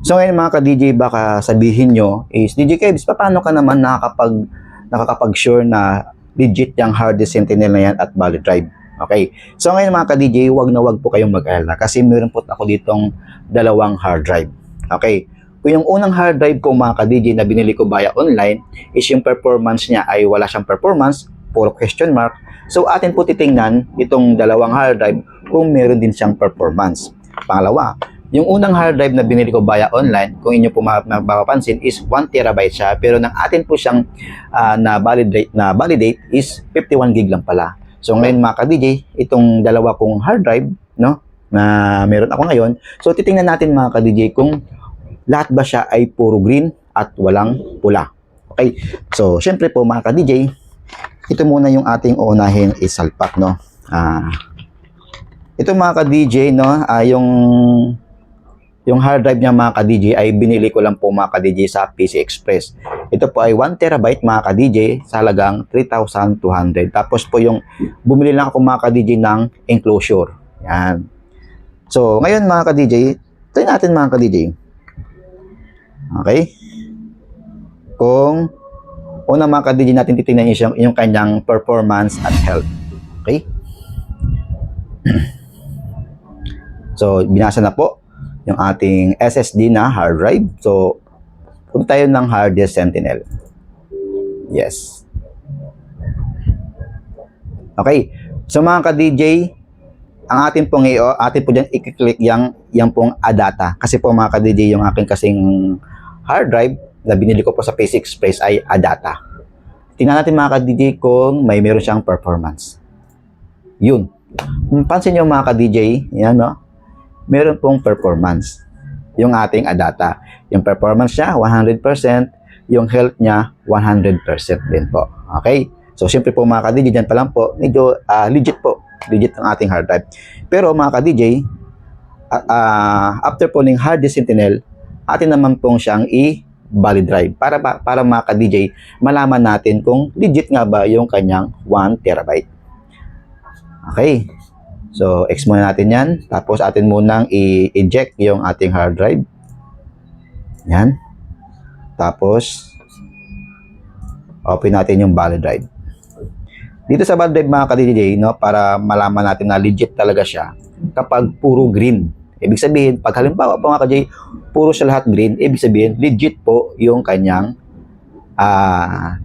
So ngayon mga ka-DJ, baka sabihin nyo is, DJ Kebs, paano ka naman nakakapag-sure na legit yung hard disk Sentinel na yan at valid drive? Okay. So ngayon mga ka-DJ, wag na wag po kayong mag-alala kasi meron po ako ditong dalawang hard drive. Okay. Kung yung unang hard drive ko mga ka-DJ na binili ko via online is yung performance niya ay wala siyang performance, puro question mark. So atin po titingnan itong dalawang hard drive kung meron din siyang performance. Pangalawa, yung unang hard drive na binili ko via online, kung inyo po mapapansin, is 1 terabyte siya. Pero nang atin po siyang validate is 51 gig lang pala. So ngayon mga ka-DJ, itong dalawa kong hard drive, no, na meron ako ngayon. So titingnan natin mga ka-DJ kung lahat ba siya ay puro green at walang pula. Okay? So syempre po mga ka-DJ, ito muna yung ating uunahin isalpak, no. Ito mga ka-DJ, no, yung hard drive niya mga ka-DJ ay binili ko lang po mga ka-DJ sa PC Express. Ito po ay 1 terabyte mga ka-DJ sa halagang 3,200. Tapos po yung bumili lang ako mga ka-DJ ng enclosure. Yan. So ngayon mga ka-DJ, try natin mga ka-DJ. Okay? Kung una mga ka-DJ natin titingnan yung kanyang performance at health. Okay? So binasa na po yung ating SSD na hard drive. So, punta tayo ng hard disk Sentinel. Yes. Okay. So, mga ka-DJ, ang atin po dyan i-click yung pong ADATA. Kasi po mga ka-DJ, yung aking kasing hard drive na binili ko po sa PC Express ay ADATA. Tingnan natin mga ka-DJ kung meron siyang performance. Yun. Pansin nyo mga ka-DJ, yan no? Meron pong performance yung ating ADATA. Yung performance niya 100%, yung health niya 100% din po. Okay? So siyempre po mga ka-DJ, dyan pa lang po medyo legit po. Legit ang ating hard drive. Pero mga ka-DJ, after po ng hard disk Sentinel, atin naman pong siyang i-valid drive para mga ka-DJ malaman natin kung legit nga ba yung kanyang 1 terabyte. Okay? So, X muna natin yan. Tapos, atin munang i-eject yung ating hard drive. Yan. Tapos, open natin yung valid drive. Dito sa valid drive mga ka-DJ, no, para malaman natin na legit talaga siya kapag puro green. Ibig sabihin, pag halimbawa po mga ka-DJ, puro siya lahat green, ibig sabihin, legit po yung kanyang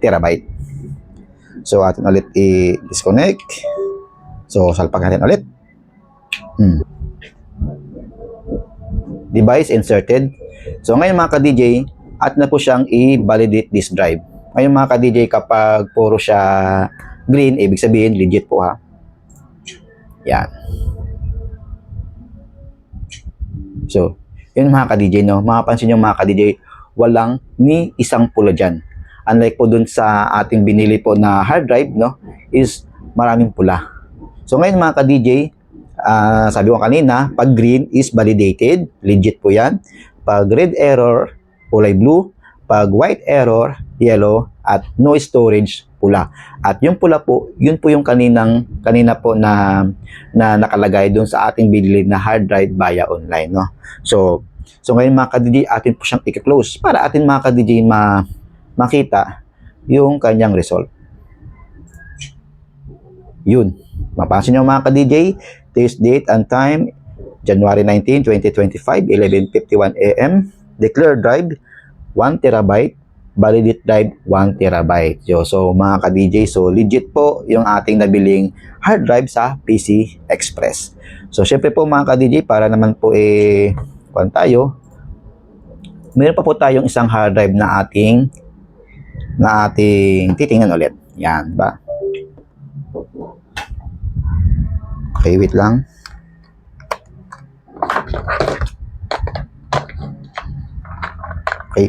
terabyte. So, atin ulit i-disconnect. So, salpak natin ulit. Device inserted. So ngayon mga ka-DJ, at na po siyang i-validate this drive. Ngayon mga ka-DJ, kapag puro siya green, ibig sabihin legit po ha. Yan. So, yun mga ka-DJ, no? Mapapansin nyo mga ka-DJ, walang ni isang pula dyan. Unlike po dun sa ating binili po na hard drive, no? Is maraming pula. So ngayon mga ka-DJ, sabi ko kanina, pag green is validated, legit po yan. Pag red error, kulay blue. Pag white error, yellow. At no storage, pula. At yung pula po, yun po yung kanina po na nakalagay dun sa ating binili na hard drive via online, no? So ngayon mga ka-DJ, atin po siyang i-close para atin mga ka-DJ makita yung kanyang result. Yun. Mapansin nyo mga ka-DJ, test date and time, January 19, 2025, 11:51 AM. Declare drive, 1 terabyte. Validate drive, 1 terabyte. So mga ka-DJ, so legit po yung ating nabiling hard drive sa PC Express. So syempre po mga ka-DJ, para naman po tayo, meron pa po tayong isang hard drive na ating titingnan ulit. Yan ba? Okay, wait lang. Okay.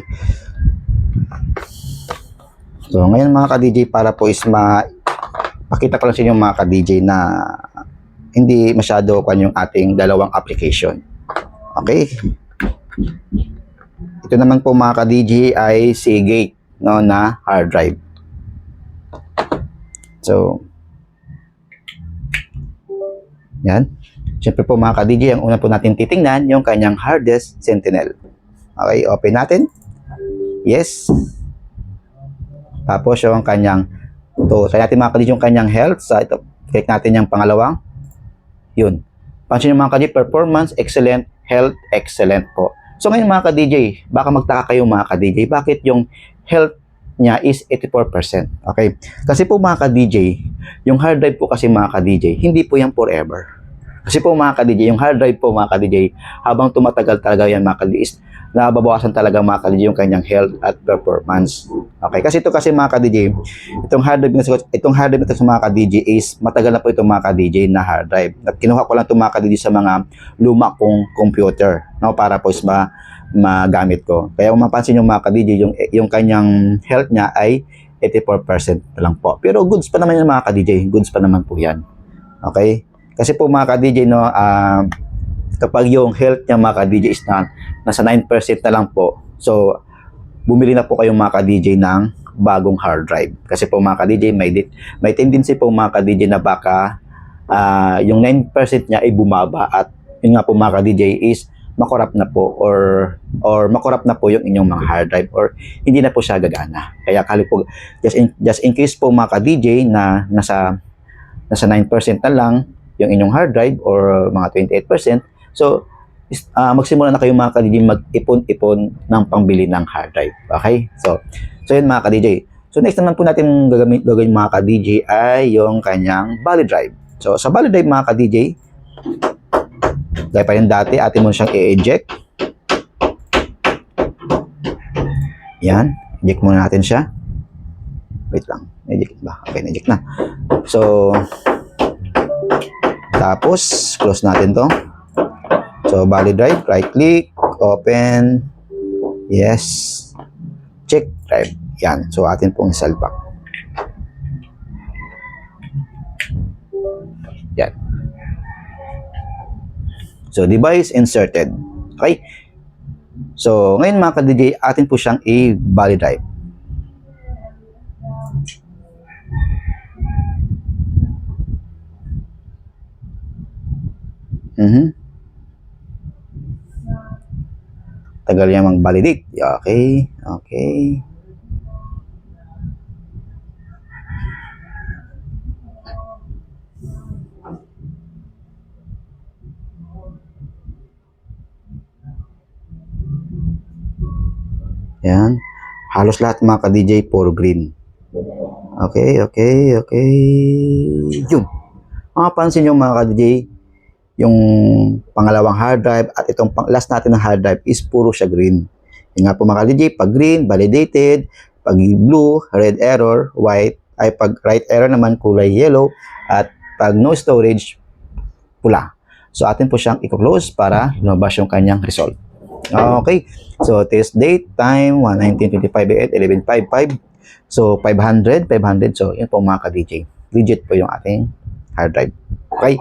So, ngayon mga ka-DJ, para po is pakita ko lang sa inyo mga ka-DJ na hindi masyado yung ating dalawang application. Okay. Ito naman po mga ka-DJ ay Seagate, no, na hard drive. So, yan. Siyempre po mga ka-DJ, ang una po natin titingnan yung kanyang hard disk Sentinel. Okay, open natin. Yes. Tapos yung kanyang, try natin mga ka-DJ yung kanyang health. So ito, click natin yung pangalawang. Yun. Pansin nyo mga ka-DJ, performance, excellent, health, excellent po. So ngayon mga ka-DJ, baka magtaka kayo mga ka-DJ, bakit yung health niya is 84%. Okay? Kasi po mga ka-DJ, yung hard drive po kasi mga ka-DJ, hindi po yan forever. Kasi po mga ka-DJ, yung hard drive po mga ka-DJ, habang tumatagal talaga yan mga ka-DJ, is nababawasan talaga mga ka-DJ yung kanyang health at performance. Okay? Kasi ito kasi mga ka-DJ, itong hard drive na sa mga ka-DJ is matagal na po itong mga ka-DJ na hard drive. At kinuha ko lang itong mga ka-DJ sa mga luma kong computer, no? Para po magamit ko. Kaya kung mapansin yung mga ka-DJ, yung kanyang health niya ay 84% lang po. Pero goods pa naman yung mga ka-DJ. Goods pa naman po yan. Okay? Kasi po mga ka-DJ, no, kapag yung health niya mga ka-DJ is nasa 9% na lang po. So, bumili na po kayong mga ka-DJ ng bagong hard drive. Kasi po mga ka-DJ, may tendency po mga ka-DJ na baka yung 9% niya ay bumaba at yun nga po mga ka-DJ is makorap na po or makorap na po yung inyong mga hard drive or hindi na po siya gagana. Kaya kali po, just in case po mga ka-DJ na nasa 9% na lang yung inyong hard drive or mga 28%, so magsimula na kayo mga ka-DJ mag-ipon-ipon ng pangbili ng hard drive. Okay? So yun mga ka-DJ. So next naman po natin gagawin mga ka-DJ ay yung kanyang body drive. So sa body drive mga ka-DJ, gaya pa rin dati, atin mo siyang i-eject. Yan. Eject muna natin siya. Wait lang. Eject ba? Okay, eject na. So, tapos, close natin to. So, body drive. Right click. Open. Yes. Check drive. Yan. So, atin pong salpak. Yan. So, device inserted. Okay? So, ngayon mga ka-DJ, atin po siyang i-body drive. Tagal yan mag-validate. Okay. Okay. Yan. Halos lahat mga ka-DJ puro green. Okay, okay, okay. Yun. Makapansin nyo mga ka-DJ, yung pangalawang hard drive at itong last natin na hard drive is puro siya green. Yung nga po mga ka-DJ, pag green, validated. Pag blue, red error. White, ay pag right error naman, kulay yellow. At pag no storage, pula. So atin po siyang i-close para lumabas yung kanyang result. Okay, so test date, time, 1/19/25/11/55. So 500. So yun po mga ka-DJ. Legit po yung ating hard drive. Okay,